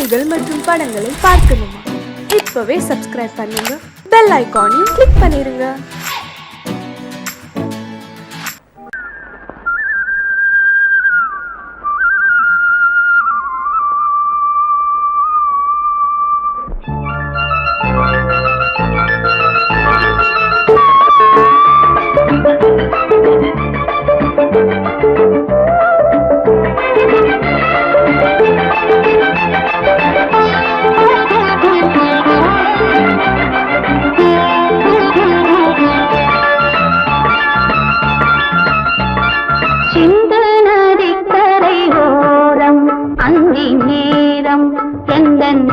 பாடல்கள் மற்றும் படங்களை பார்க்கணுமா? இப்பவே சப்ஸ்கிரைப் பண்ணுங்க, பெல் ஐகானையும் கிளிக் பண்ணிருங்க.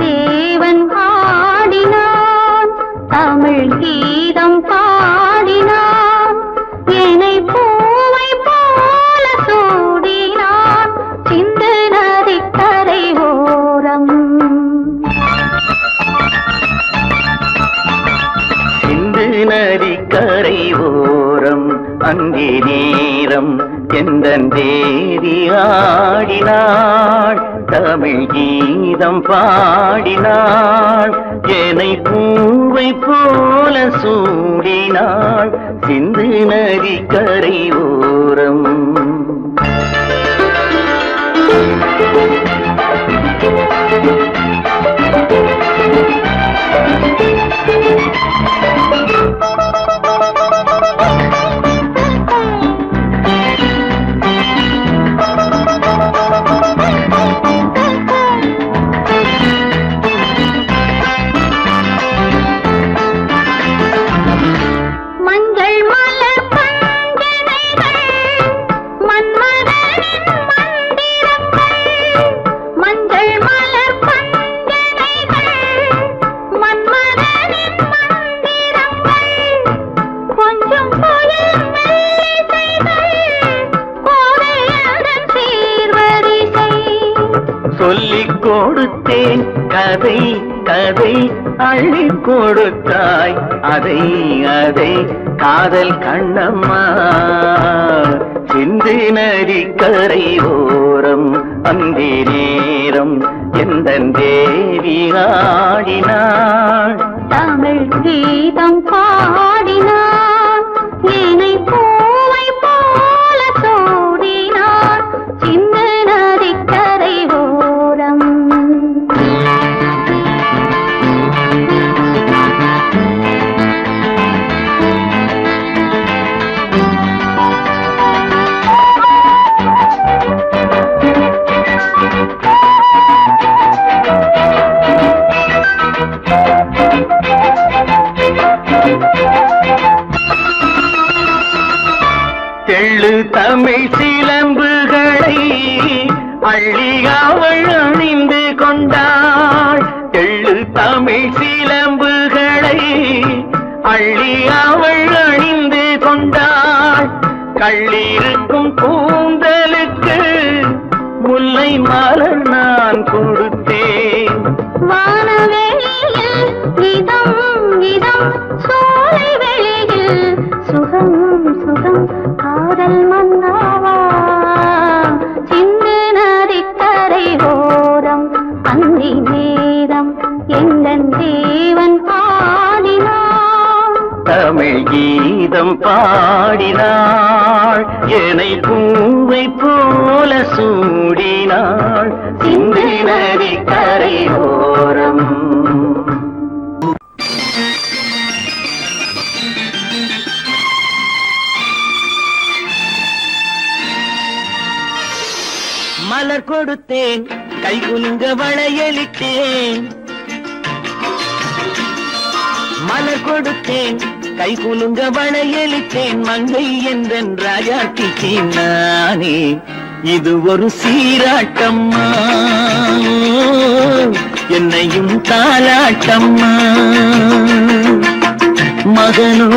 தேவன் ஆடினான், தமிழ் கீதம் பாடினான், என்னை பூவை போல சூடினான் சிந்து நதிக்கரை ஓரம். சிந்து நதிக்கரை ஓரம் அங்கே நேரம் எந்தன் தேவி ஆடினாள், தமிழ் கீதம் பாடினாள், என்னை பூவை போல சூடினாள் சிந்து நதிக்கரை ஓரம். சொல்லிக் கொடுத்தேன் கதை கதை அள்ளி கொடுத்தாய் அதை அதை காதல் கண்ணம்மா. சிந்து நதிக்கரை ஓரம் அந்தி நேரம் எந்தன் தேவி ஆடினாள், தமிழ் கீதம் பாடினான், என்னை பூவை போல சூடினான் சிந்து நதிக்கரை ஓரம். தெள்ளு தமிழ் சிலம்புகளை அள்ளி அவள் அணிந்து கொண்டாள், தெள்ளு தமிழ் சிலம்புகளை அள்ளி அவள் அணிந்து கொண்டாள், கள்ளிருக்கும் கூந்தலுக்கு முல்லை மலர் நான் கொடுத்தேன், வானவெளியில் இதம் இதம் சோலை வெளியில் சுகம் சுகம் காதல் மன்னாவா சிந்து நதிக்கரை ஓரம் அந்தி நேரம் எந்தன் தேவன் ஆடினான், தமிழ் கீதம் பாடினாள், என்னை பூவை போல சூடினாள் சிந்து நதிக்கரை ஓரம். மலர் கொடுத்தேன் கை குலுங்க வளையலிட்டேன், மலர் கொடுத்தேன் கை குலுங்க வளையலிட்டேன், மங்கை என்றன் ராஜாத்திக்கு நானே இது ஒரு சீராட்டம்மா, என்னையும் தாலாட்டம்மா. மகனோ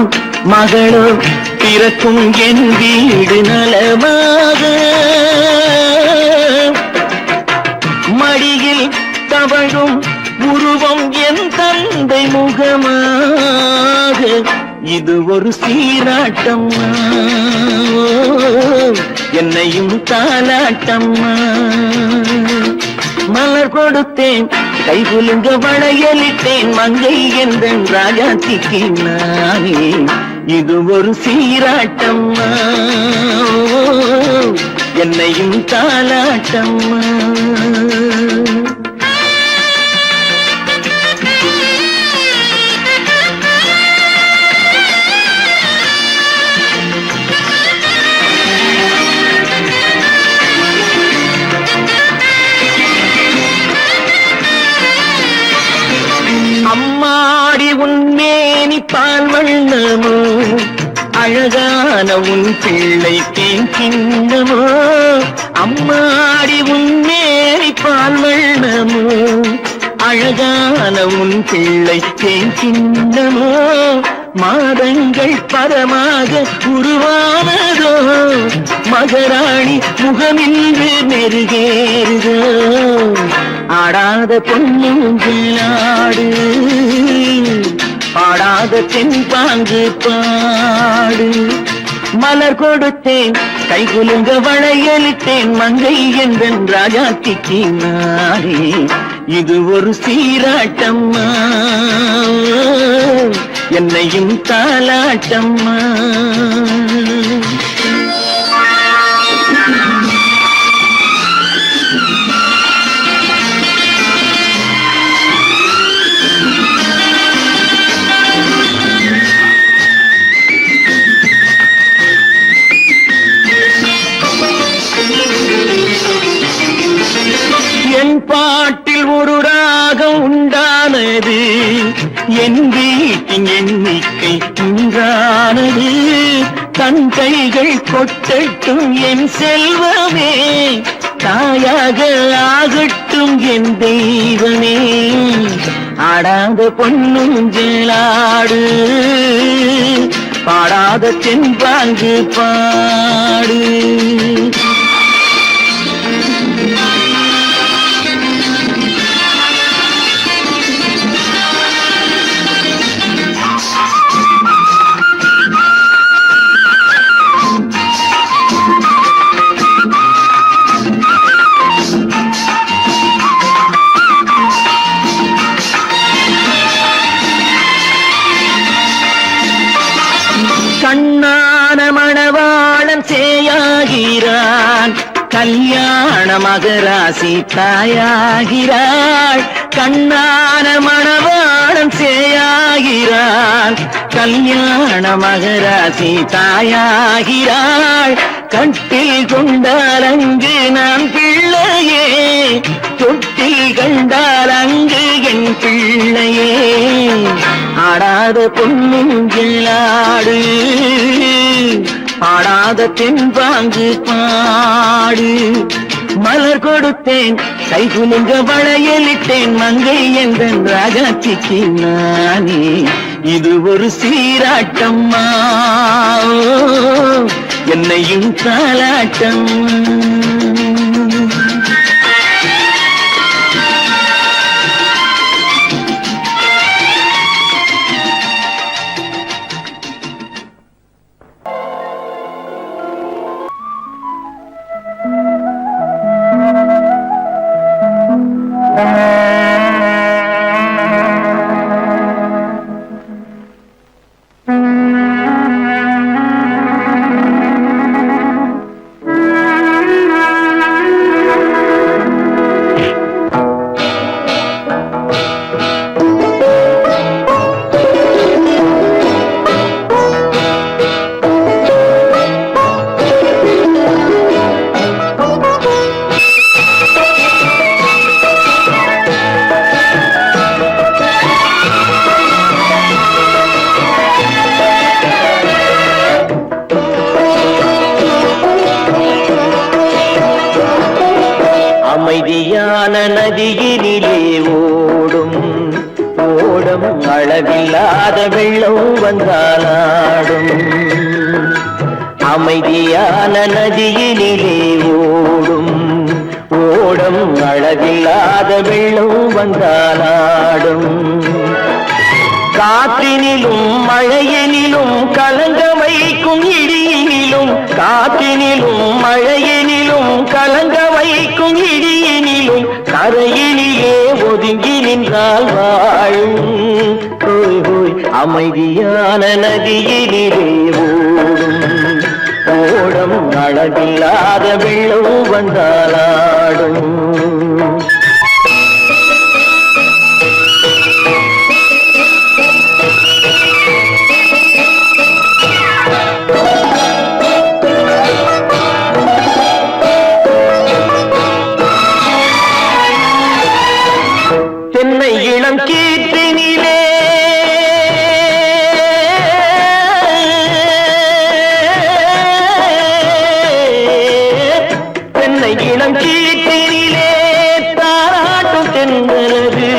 மகளோ பிறக்கும் என் வீடு நலமாக, மடியில் தவழும் உருவம் என் தந்தை முகமாக, இது ஒரு சீராட்டம்மா, என்னையும் தாலாட்டம்மா. மலர் கொடுத்தேன் கைகுலுங்க வளையலிட்டேன் மங்கை எந்தன் ராஜாத்திக்கு நானே இது ஒரு சீராட்டம்மா என்னையும் தாலாட்டம்மா அம்மாடி உன்மேனி பால் வண்ணமோ அழகான உன் பிள்ளை தேன் கிண்ணமோ அம்மாடி உன்மேனி பால் வண்ணமோ அழகான உன் பிள்ளை தேன் கிண்ணமோ மாதங்கள் பரமாக உருவானதோ மகராணி முகமின்று மெருகேறுதோ ஆடாத பொன்னுங்களாடு பாடாத தென்பாங்கு பாடு மலர் கொடுத்தேன் கைகுலுங்க வளையலிட்டேன் மங்கை என்றன் ராஜாத்திக்கு நானே இது ஒரு சீராட்டம்மா என்னையும் தாலாட்டம்மா என் பாட்டில் ஒரு ராகம் உண்டானது என் வீட்டின் எண்ணிக்கை உண்டானது தன் கைகள் கொட்டட்டும் என் செல்வமே தாயாக ஆகட்டும் என் தெய்வமே ஆடாத பொன்னுஞ்சலாடு பாடாத தென்பாங்கு பாடு கண்ணான மணவாளன் சேயாகிறான் கல்யாண மகராசி தாயாகிறாள் கண்ணான மணவாளன் சேயாகிறான் கல்யாண மகராசி தாயாகிறாள் கட்டில் கொண்டால் அங்கு நான் பிள்ளையே தொட்டில் கண்டால் அங்கு என் பிள்ளையே ஆடாத பொன்னுங்களாடு பாடாத தென்பாங்கு பாடு மலர் கொடுத்தேன் கைகுலுங்க வளையலிட்டேன் மங்கை எந்தன் ராஜாத்திக்கு நானே இது ஒரு சீராட்டம்மா என்னையும் தாலாட்டம் அமைதியான நதியினிலே ஓடும் ஓடும் அளவில்லாத வெள்ளம் வந்தாலாடும் அமைதியான நதியினிலே ஓடும் ஓடும் அளவில்லாத வெள்ளம் வந்தாலாடும் காற்றினிலும் மழையினிலும் கலங்க வைக்கும் இடியினிலும் வெயிலினிலும் காற்றினிலும் மழையினிலும் கலங்க வைக்கும் இடியினிலும் கரையினிலே ஒதுங்கி நின்றால் வாழும் ஹோய் ஹோய் அமைதியான நதியினிலே ஓடும் அளவில்லாத வெள்ளம் வந்தாலாடும் தென்னை இளம் கீற்றினிலே தென்னை இளம் கீற்றினிலே தாராட்டும் தென்றலது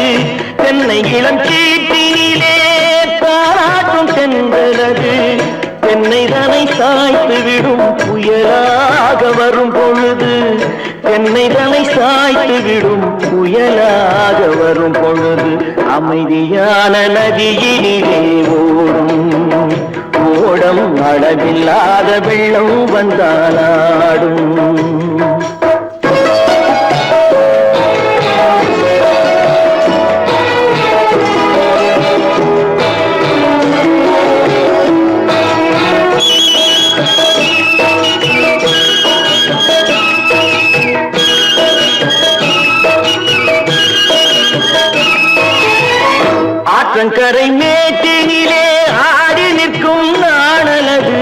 தென்னை இளம் கீற்றினிலே தாராட்டும் தென்றலது தென்னை தனை சாய்த்து விடும் புயலாக வரும் பொழுது தென்னை தலை சாய்த்து விடும் புயலாக வரும் பொழுது அமைதியான நதியினிலே ஓடம் அளவில்லாத வெள்ளம் வந்தாலாடும் ஆற்றங்கரை மேட்டினிலே ஆடி நிற்கும் நாணலது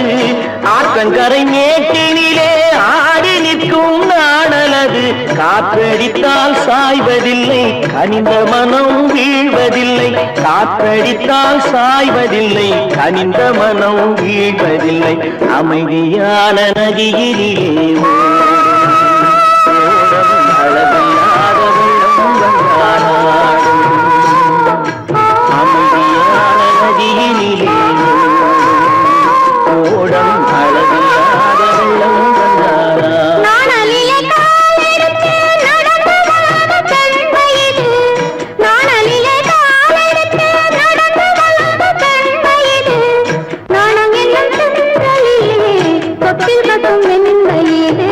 ஆற்றங்கரை மேட்டினிலே ஆடி நிற்கும் நாணலது காற்றடித்தால் சாய்வதில்லை கனிந்த மனம் வீழ்வதில்லை காற்றடித்தால் சாய்வதில்லை கனிந்த மனம் வீழ்வதில்லை அமைதியான நதியிலே அளவில்லாத வெள்ளம் வந்தாலாடும் அமைதியான நதியினிலே ஓடம் அளவில்லாத வெள்ளம் வந்தாலாடும் நாணலிலே காலெடுத்து நடந்து வளர்ந்த பெண்மையிது நாணலிலே காலெடுத்து நடந்து வளர்ந்த பெண்மையிது நாணம் என்னும் செந்தலிலே தொட்டில் கட்டும் மென்மையிது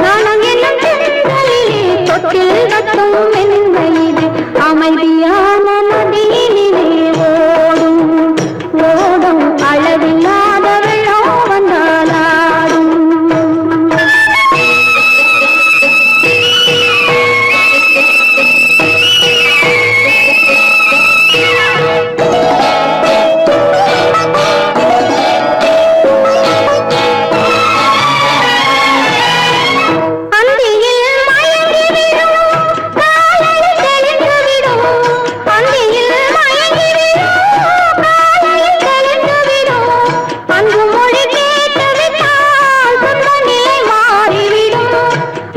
நாணம் என்னும் செந்தலிலே தொட்டில் கட்டும் மென்மையிது அமைதியான நதியினிலே ஓடும் அளவில்லாத வெள்ளம் வந்தாலாடும் அந்தியில் மயங்கிவிடும் காலையில் தெளிந்துவிடும் அந்தியில் மயங்கிவிடும் காலையில் தெளிந்துவிடும் அன்பு மொழி கேட்டுவிட்டால் துன்ப நிலை மாறிவிடும்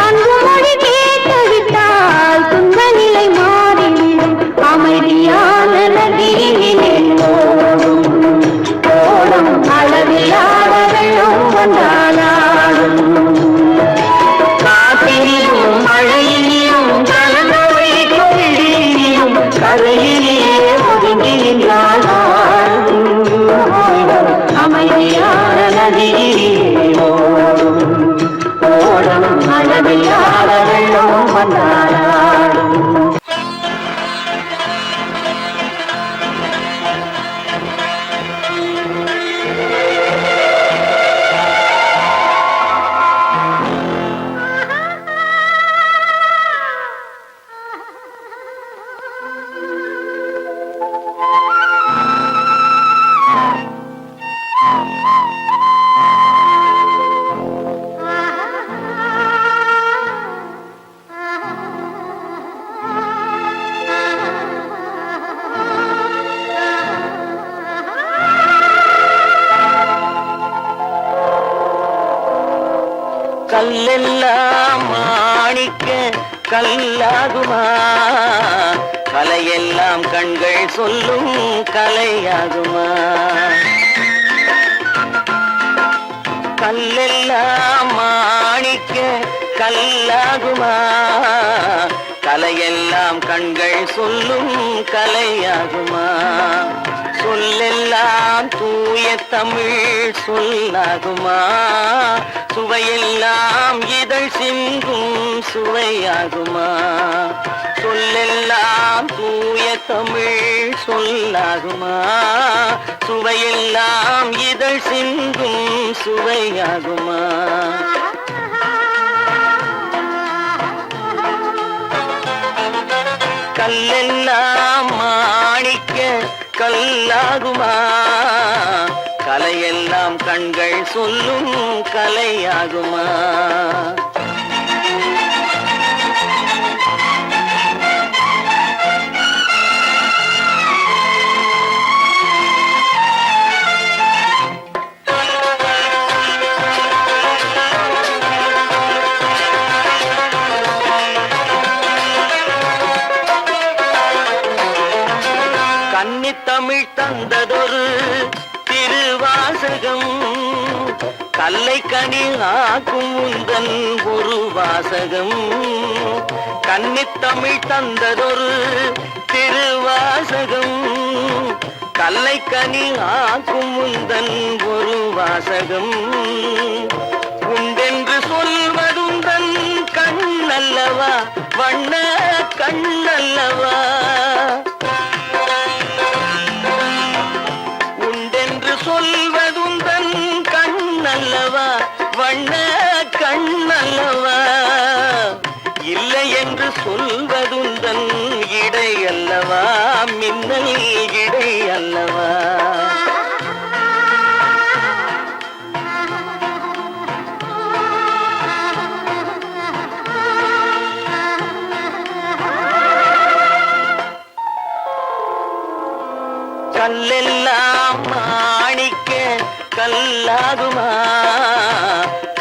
அன்பு மொழி கேட்டுவிட்டால் துன்ப நிலை மாறிவிடும் அமைதியான நதியினிலே ஓடும் அளவில்லாத வெள்ளம் வந்தாலாடும் காற்றினிலும் மழையினிலும் கலந்த வைக்கும் இடியினிலும் கரையிலே ஒதுங்கி நின்றால் அமைதியான நதியிலே ஓடும் அளவில்லாத வெள்ளம் வந்தாலாடும் கல்லெல்லாம் மாணிக்க கல்லாகுமா கலையெல்லாம் கண்கள் சொல்லும் கலையாகுமா கல்லெல்லாம் மாணிக்க கல்லாகுமா கலையெல்லாம் கண்கள் சொல்லும் கலையாகுமா சொல்லெல்லாம் தூய தமிழ் சொல்லாகுமா? சுவையெல்லாம் இதழ் சிந்தும் சுவையாகுமா? சொல்லெல்லாம் தூய தமிழ் சொல்லாகுமா? சுவையெல்லாம் இதழ் சிந்தும் சுவையாகுமா? கல்லெல்லாம் மாணிக்க கல்லாகுமா? கலையெல்லாம் கண்கள் சொல்லும் கலையாகுமா? கன்னித்தமிழ் தந்ததொரு திருவாசகம், கல்லை கனி ஆக்கும் உந்தன் ஒரு வாசகம். கன்னித்தமிழ் தந்ததொரு திருவாசகம், கல்லை கனி ஆக்கும் உந்தன் ஒரு வாசகம். உண்டென்று சொல்வதுந்தன் கண்ணல்லவா, வண்ண கண்ணல்லவா? சொல்வதுந்தன் கண்ணல்லவா, வண்ண கண்ணல்லவா? இல்லை என்று சொல்வதுந்தன் இடை அல்லவா, மின்னல் இடை அல்லவா? கல்லெல்லாம் மாணிக்க கல்லாகுமா?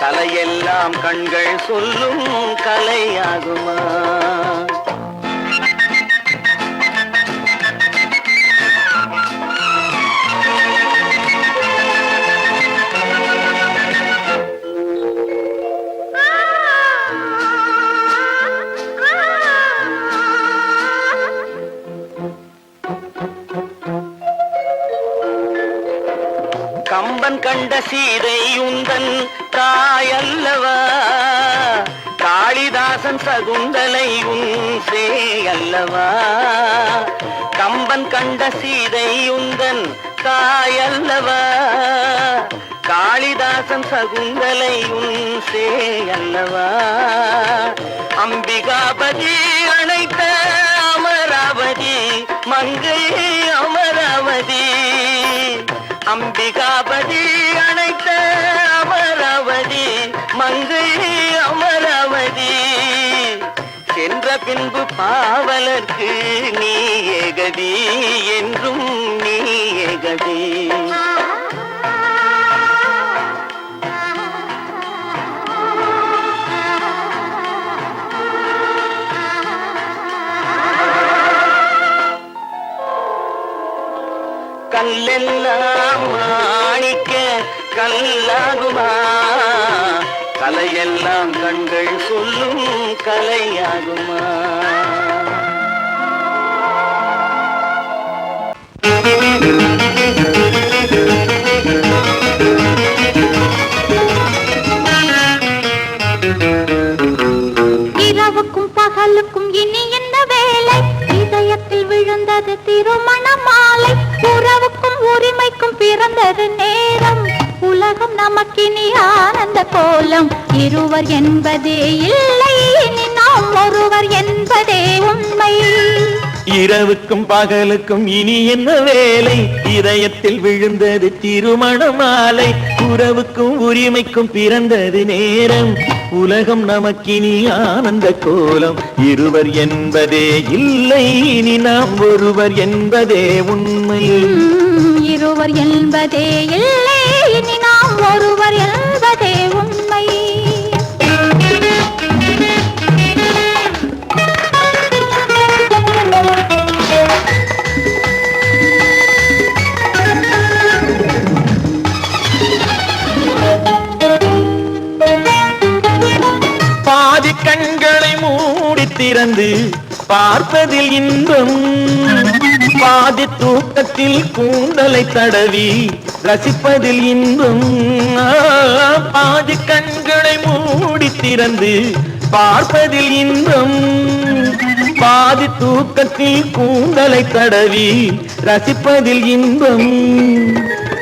கலையெல்லாம் கண்கள் சொல்லும் கலையாகுமா? கம்பன் கண்ட சீதை உந்தன் தாயல்லவா, காளிதாசன் சகுந்தலை உன் சேயல்லவா? கம்பன் கண்ட சீதை உந்தன் தாயல்லவா, காளிதாசன் சகுந்தலை உன் சேயல்லவா? அம்பிகாபதி அணைத்த அமராவதி மங்கை அமராவதி. அம்பிகாபதி அணைத்த அமராவதி மங்கை அமராவதி. சென்ற பின்பு பாவலர்க்கு நீ ஏகதி, என்றும் நீ ஏகதி. கல்லெல்லாம் மாணிக்க கல்லாகுமா? கலையெல்லாம் கண்கள் சொல்லும் கலையாகுமா? இரவுக்கும் பகலுக்கும் இனி என்ன வேலை? இதயத்தில் விழுந்தது திருமண மாலை. உறவுக்கும் உரிமைக்கும் பிறந்தது நேரம். உலகம் நமக்கினி ஆனந்த கோலம். இருவர் என்பதே இல்லை, இனி நாம் ஒருவர் என்பதே உண்மை. இரவுக்கும் பகலுக்கும் இனி என்ன வேலை? இதயத்தில் விழுந்தது திருமண மாலை. உறவுக்கும் உரிமைக்கும் பிறந்தது நேரம். உலகம் நமக்கினி ஆனந்த கோலம். இருவர் என்பதே இல்லை, இனி நாம் ஒருவர் என்பதே உண்மை. இருவர் என்பதே இல்லை, இனி நாம் ஒருவர் என்பதே உண்மை. பாதி கண்களை மூடி திறந்து பார்ப்பதில் இன்பம். பாதி தூக்கத்தில் கூந்தலை தடவி ரசிப்பதில் இன்பம். பாதி கண்களை மூடி திறந்து பார்ப்பதில் இன்பம். பாதி தூக்கத்தில் கூந்தலை தடவி ரசிப்பதில் இன்பம்.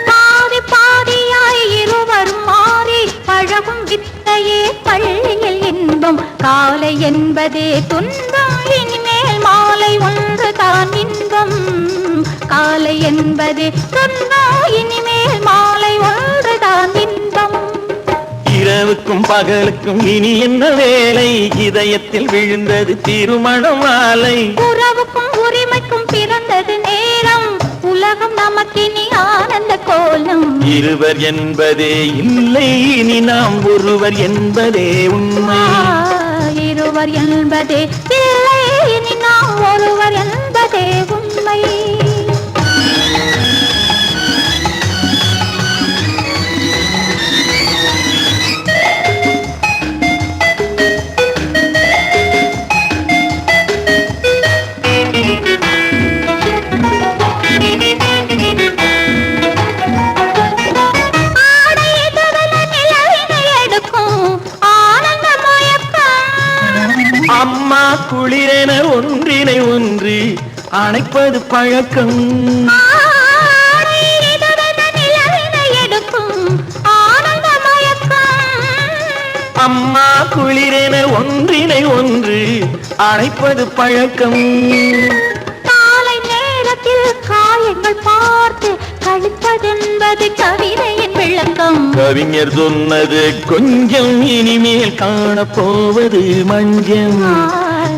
பாதி பாதியாய் இருவரும் மாறி பழகும் வித்தையே பள்ளியில் இன்பம். காலை என்பதே துன்பம், இனிமேல் மாலை ஒன்று தான் இன்பம். காலை என்பதே துன்பம், இனிமேல் மாலை ஒன்று தான் இன்பம். இரவுக்கும் பகலுக்கும் இனி என்ன வேலை, இதயத்தில் விழுந்தது திருமண மாலை. உறவுக்கும் உரிமைக்கும் பிறந்தது நேரம், உலகம் நமக்கினி ஆனந்த கோலம். இருவர் என்பதே இல்லை, இனி நாம் ஒருவர் என்பதே உண்மை. இருவர் என்பதே இல்லை, இனி நாம் ஒருவர் என்பதே உண்மை. அம்மா குளிரென ஒன்றினை ஒன்று அணைப்பது பழக்கம். அம்மா குளிரென ஒன்றினை ஒன்று அணைப்பது பழக்கம். காலை நேரத்தில் காயங்கள் பார்த்து கழிப்பதென்பது கவிதையின் விளக்கம். கவிஞர் சொன்னது கொஞ்சம், இனிமேல் காணப்போவது மஞ்சம்.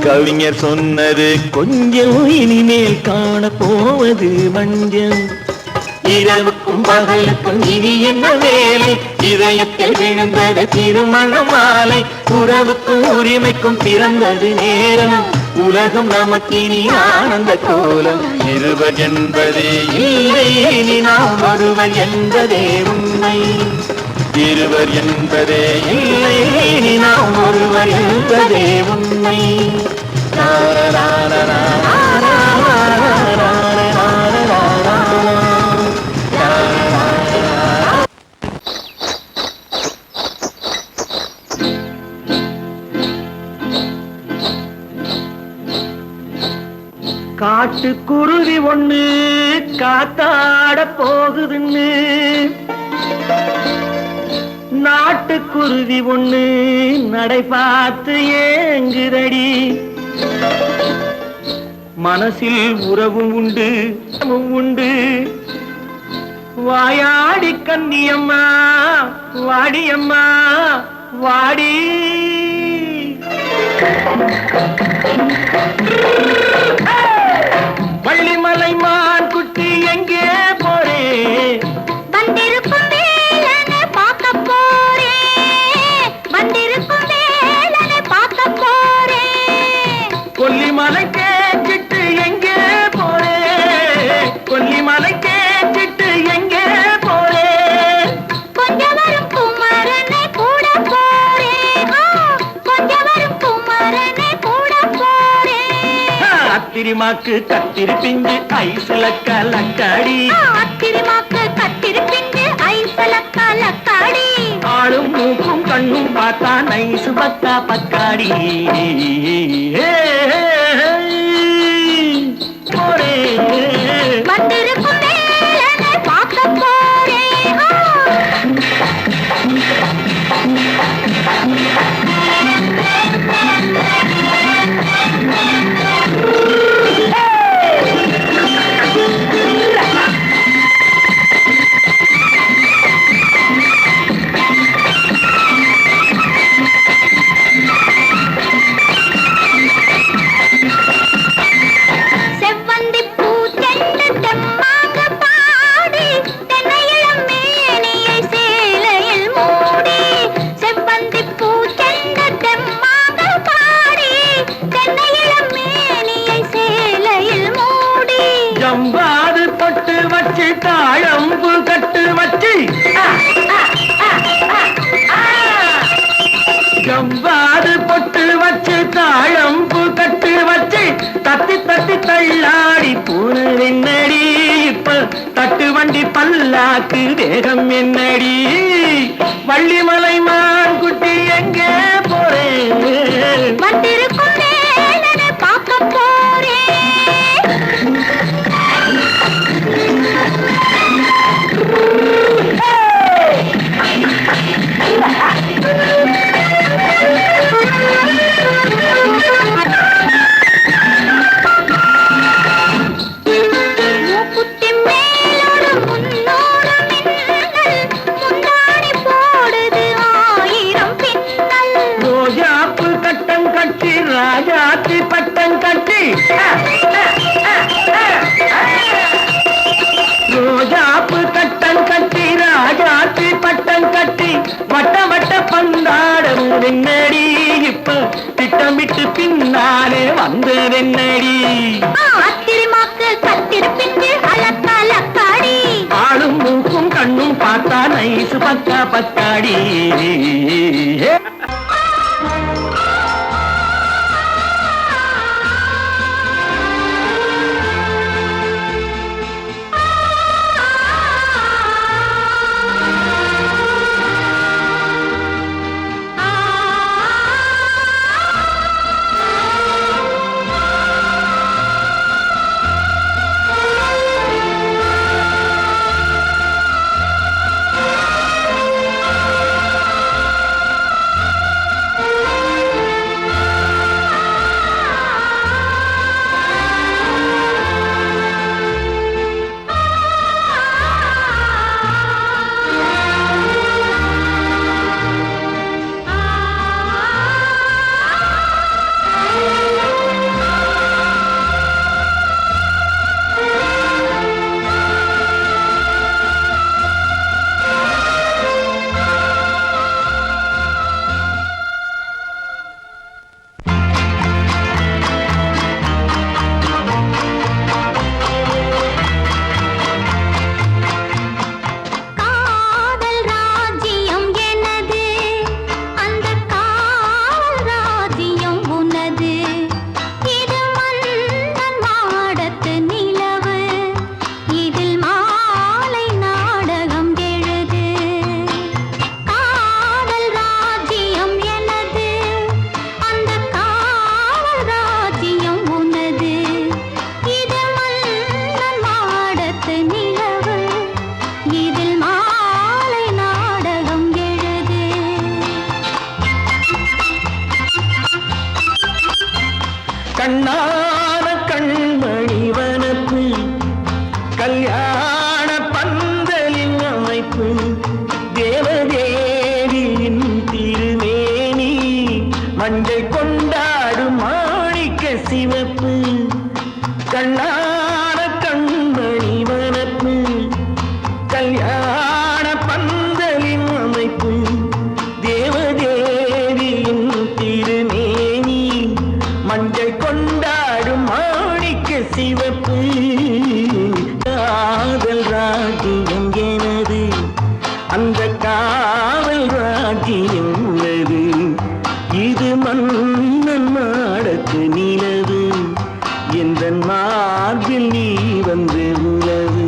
கவிஞர் சொன்னது கொஞ்சம், இனிமேல் காணப்போவது மஞ்சம். இரவுக்கும் பகலுக்கும் இனி என்ன வேலை, இதயத்தில் விழுந்தது திருமண மாலை. உறவுக்கும் உரிமைக்கும் பிறந்தது நேரம், உலகம் நமக்கினி ஆனந்த கோலம். இருவர் என்பதே இல்லை, இனி நாம் ஒருவர் என்பதே உண்மை. இருவர் என்பதே இல்லை, இனி நாம் ஒருவர் என்பதே உண்மை. காட்டுக்குருவி ஒண்ணு காத்தாட போகுதுன்னு, நாட்டுக்குருவி ஒண்ணு நடை பார்த்து ஏங்குதடி. மனசில் உறவும் உண்டு உண்டு, வாயாடி கன்னியம்மா வாடியம்மா வாடி. வள்ளிமலை மான் குட்டி எங்கே போறே, வந்திருக்கும் வேலனை பார்க்க போறேன், வந்திருக்கும் வேலனை பார்க்க போறேன். கொல்லிமலை கேச்சிட்டு எங்கே போறே, கொல்லிமலை கேச்சிட்டு எங்கே போறே. கொஞ்சம் வரும் குமரனை கூட போறேன், கொஞ்சம் வரும் குமரனை கூட போறேன். அத்திரிமாக்கு கத்திரி பிஞ்சு ஐசுல கலக்காடி, அத்திரிமாக்கு கத்திரி பிஞ்சு ஐசுல கலக்காடி. ஆளும் மூக்கும் கண்ணும் பார்த்தா நைசு பத்தா பக்காடி. போரே வந்திருக்கும் வேலனை பார்க்க போறேன். செவ்வந்தி பூ செண்டு தெம்மாக பாடி, தென்னையிளம் மேனியை சேலையில் மூடி. செவ்வந்தி பூ செண்டு தெம்மாக பாடி, தென்னையிளம் மேனியை சேலையில் மூடி. ஜம்பாது பொட்டு வச்சு தாழம்பு கட்டு வச்சு, ஜம்பாது பொட்டு வச்சு தாழம்பு கட்டு வச்சு, தத்தி தத்தி தள்ளாடி போன என்ன பல்லாக்கு தேகம் என்னடி வள்ளிமலை மான் குட்டி எங்கே போறேன் வந்திருக்கும் வேலனை பார்க்க போறேன். மூக்குத்தி மேலோடு முன்னோடு மின்னல், முந்தாணி போடுது 1000 பின்னல். ரோஜாப்பு கட்டம் கட்டி ராஜாத்தி பட்டம் கட்டி ரோஜாப்பு கட்டம் கட்டி ராஜாத்தி பட்டம் கட்டி வட்ட வட்ட பந்தாடம் என்னடி இப்ப திட்டமிட்டு பின்னாலே வந்து என்னடி ஆத்திரமாக்கு கத்திருப்பிட்டு அலக்காடி. ஆளும் மூக்கும் கண்ணும் பார்த்தா நைசு பக்கா பக்காடி கண்ணான கண்மணி வனப்பு கல்யாண பந்தலின் அமைப்பு தேவதேவியின் திருமேனி மஞ்சள் கொண்டாடும் மாணிக்க சிவப்பு கண்ணான கண்மணி வனப்பு கல்யாண பந்தலின் அமைப்பு தேவதேவியின் திருமேனி மஞ்சள் கொண்டாடும் மாணிக்க சிவப்பு காதல் ராஜ்யம் எனது அந்த காவல் ராஜ்யம் உள்ளது இது மன்னன் மாடத்து நிலவு எந்த மார்பில் நீ வந்து உலவு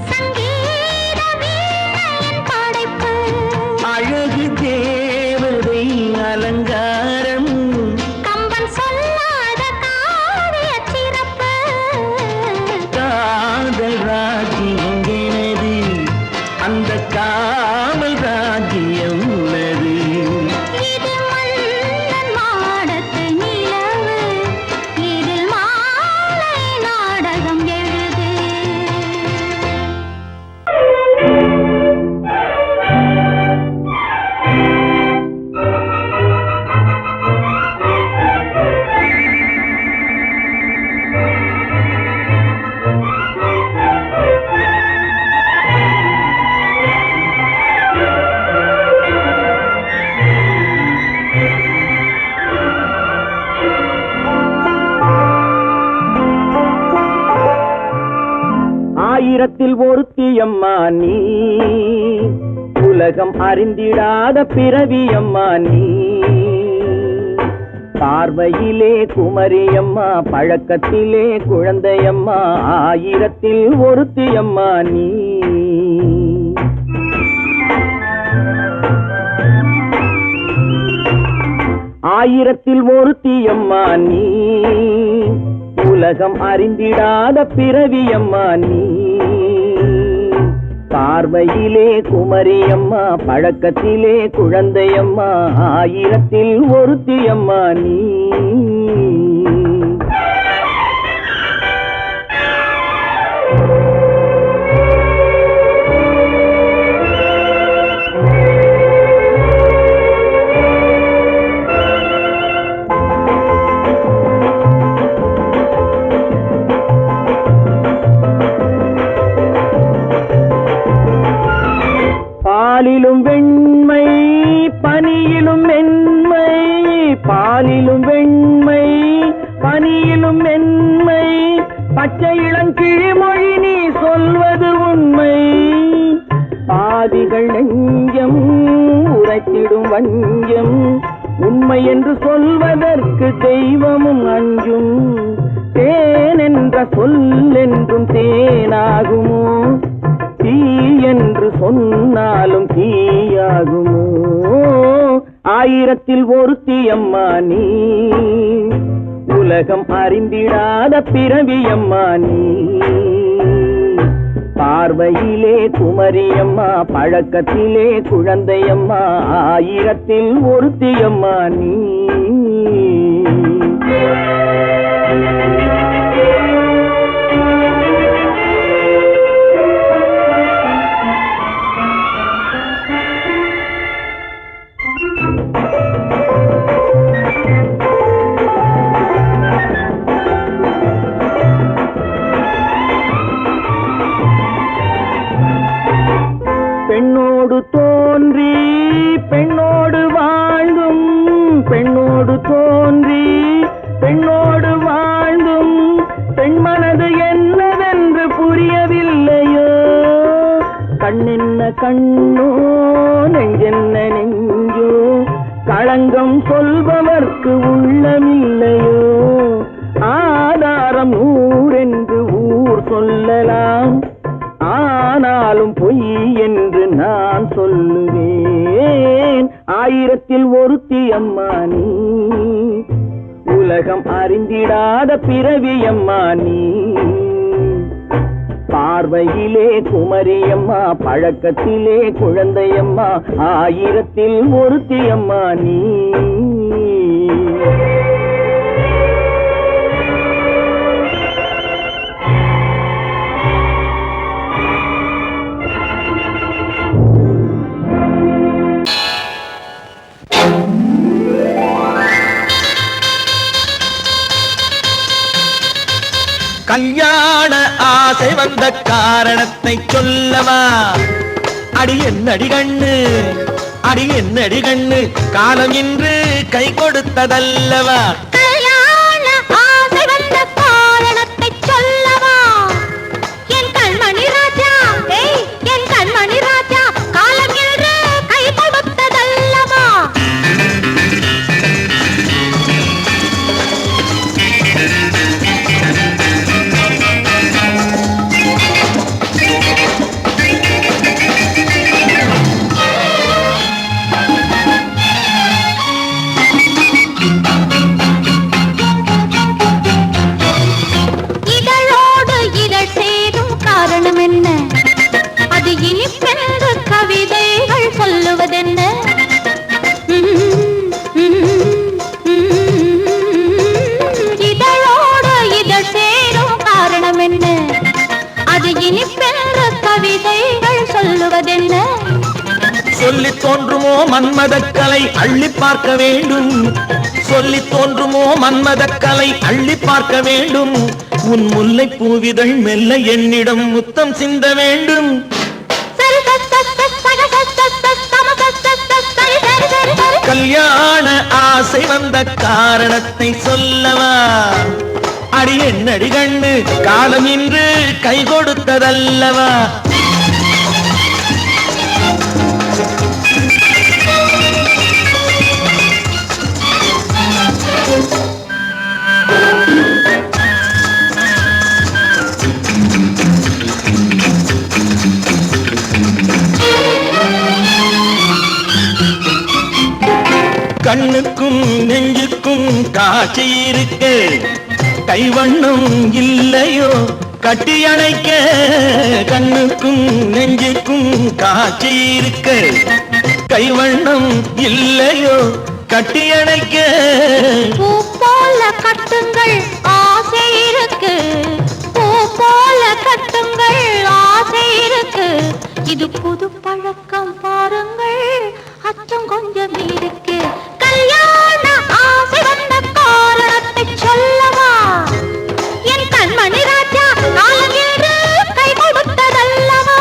சங்கீத வீணையின் படைப்பு அழகு தேவதை அலங்காரம் கம்பன் சொல்லாத காவிய சிறப்பு காதல் ராஜ்யம் எனது அந்த காவல் ராஜ்யம் உள்ளது இது மன்னன் மாடத்து நிலவு இதில் மாலை நாடகம் எழுது ஆயிரத்தில் ஒருத்தியம்மா நீ உலகம் அறிந்திடாத பிறவியம்மா நீ பார்வையிலே குமரியம்மா பழக்கத்திலே குழந்தையம்மா ஆயிரத்தில் ஒருத்தியம்மா நீ ஆயிரத்தில் ஒருத்தியம்மா நீ உலகம் அறிந்திடாத பிறவியம்மா நீ பார்வையிலே குமரியம்மா பழக்கத்திலே குழந்தையம்மா ஆயிரத்தில் ஒருத்தியம்மா நீ பாலிலும் வெண்மை பனியிலும் மென்மை பாலிலும் வெண்மை பனியிலும் மென்மை பச்சை இளங்கிழிமொழி நீ சொல்வது உண்மை பாதிகள் நெஞ்சம் உரைத்திடும் வஞ்சம் உண்மை என்று சொல்வதற்கு தெய்வமும் அஞ்சும் தேன் என்ற சொல் என்றும் தேனாகுமோ தீ என்று சொன்னாலும் தீயாகுமோ ஆயிரத்தில் ஒருத்தியம்மா நீ உலகம் அறிந்திடாத பிறவியம்மா நீ பார்வையிலே குமரியம்மா பழக்கத்திலே குழந்தையம்மா ஆயிரத்தில் ஒருத்தியம்மா நீ பெண்ணோடு தோன்றி பெண்ணோடு வாழ்ந்தும் பெண்ணோடு தோன்றி பெண்ணோடு வாழ்ந்தும் பெண்மனது என்னவென்று புரியவில்லையோ கண்ணென்ன கண்ணோ நெஞ்சென்ன நெஞ்சோ களங்கம் சொல்பவர்க்கு உள்ளமில்லையோ ஆதாரம் ஊரென்று ஊர் சொல்லலாம் ஆனாலும் பொய் என்று நான் சொல்லுவேன் ஆயிரத்தில் ஒருத்தியம்மா நீ உலகம் அறிந்திடாத பிறவியம்மா நீ பார்வையிலே குமரியம்மா பழக்கத்திலே குழந்தையம்மா ஆயிரத்தில் ஒருத்தியம்மா நீ கல்யாண ஆசை வந்த காரணத்தை சொல்லவா அடி என்னடி கண்ணு அடி என்னடி கண்ணு காலம் இன்று கை கொடுத்ததல்லவா கல்யாண ஆசை வந்த காரணத்தை சொல்லவா என் கண்மணி ராஜா என் கண்மணி ராஜா காலம் என்று கை கொடுத்ததல்லவா என்ன அது இனிப்பென்று கவிதைகள் சொல்லுவதென்ன இதழோடு இதழ் சேரும் காரணம் என்ன அது இனிப்பென்று கவிதைகள் சொல்லுவதென்ன சொல்லி தோன்றுமோ மன்மதக்கலை அள்ளி பார்க்க வேண்டும் சொல்லி தோன்றுமோ மன்மதக்கலை அள்ளி பார்க்க வேண்டும் உன் முல்லை பூவிதழ் மெல்ல என்னிடம் முத்தம் சிந்த வேண்டும் கல்யாண ஆசை வந்த காரணத்தை சொல்லவா அடி என்னடி கண்ணு காலம் இன்று கை கொடுத்ததல்லவா கண்ணுக்கும் நெஞ்சுக்கும் காட்சி இருக்கு கைவண்ணம் இல்லையோ கட்டி அணைக்க கண்ணுக்கும் நெஞ்சுக்கும் காட்சி இருக்கு கைவண்ணம் இல்லையோ கட்டி அணைக்க பூ போல கட்டுங்கள் ஆசை இருக்கு பூ போல கட்டுங்கள் ஆசை இருக்கு இது புது பழக்கம் பாருங்கள் அச்சம் கொஞ்சம் இருக்கு கல்யாண ஆசை வந்த காரணத்தை சொல்லவா என் கண்மணி ராஜா காலம் என்று கை கொடுத்ததல்லவா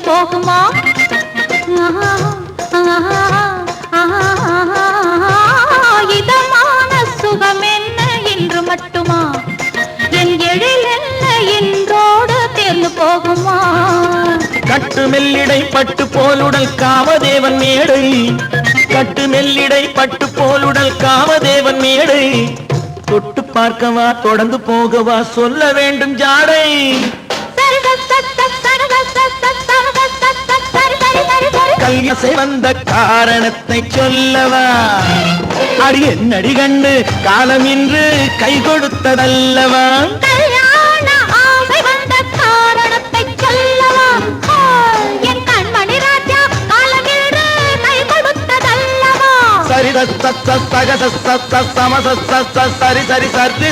போகுமா இதமான சுகம் என்ன என்று மட்டுமா என் எழில் என்ன என்றோடு தேர்ந்து போகுமா கட்டு மெல்லிடை பட்டு போலுடல் காமதேவன் மேடை கட்டு மெல்லிடை பட்டு போலுடல் காமதேவன் மேடை தொட்டு பார்க்கவா தொடர்ந்து போகவா சொல்ல வேண்டும் ஜாடை கல்யாசை வந்த காரணத்தை சொல்லவா அடி என்னடி கண்டு காலம் இன்று கை கொடுத்ததல்லவா கல்யாண ஆசை வந்த காரணத்தை சொல்லவா என் கண்மணி ராஜா காலம் இன்று கை கொடுத்ததல்லவா சரி சரி சரி சரி சரி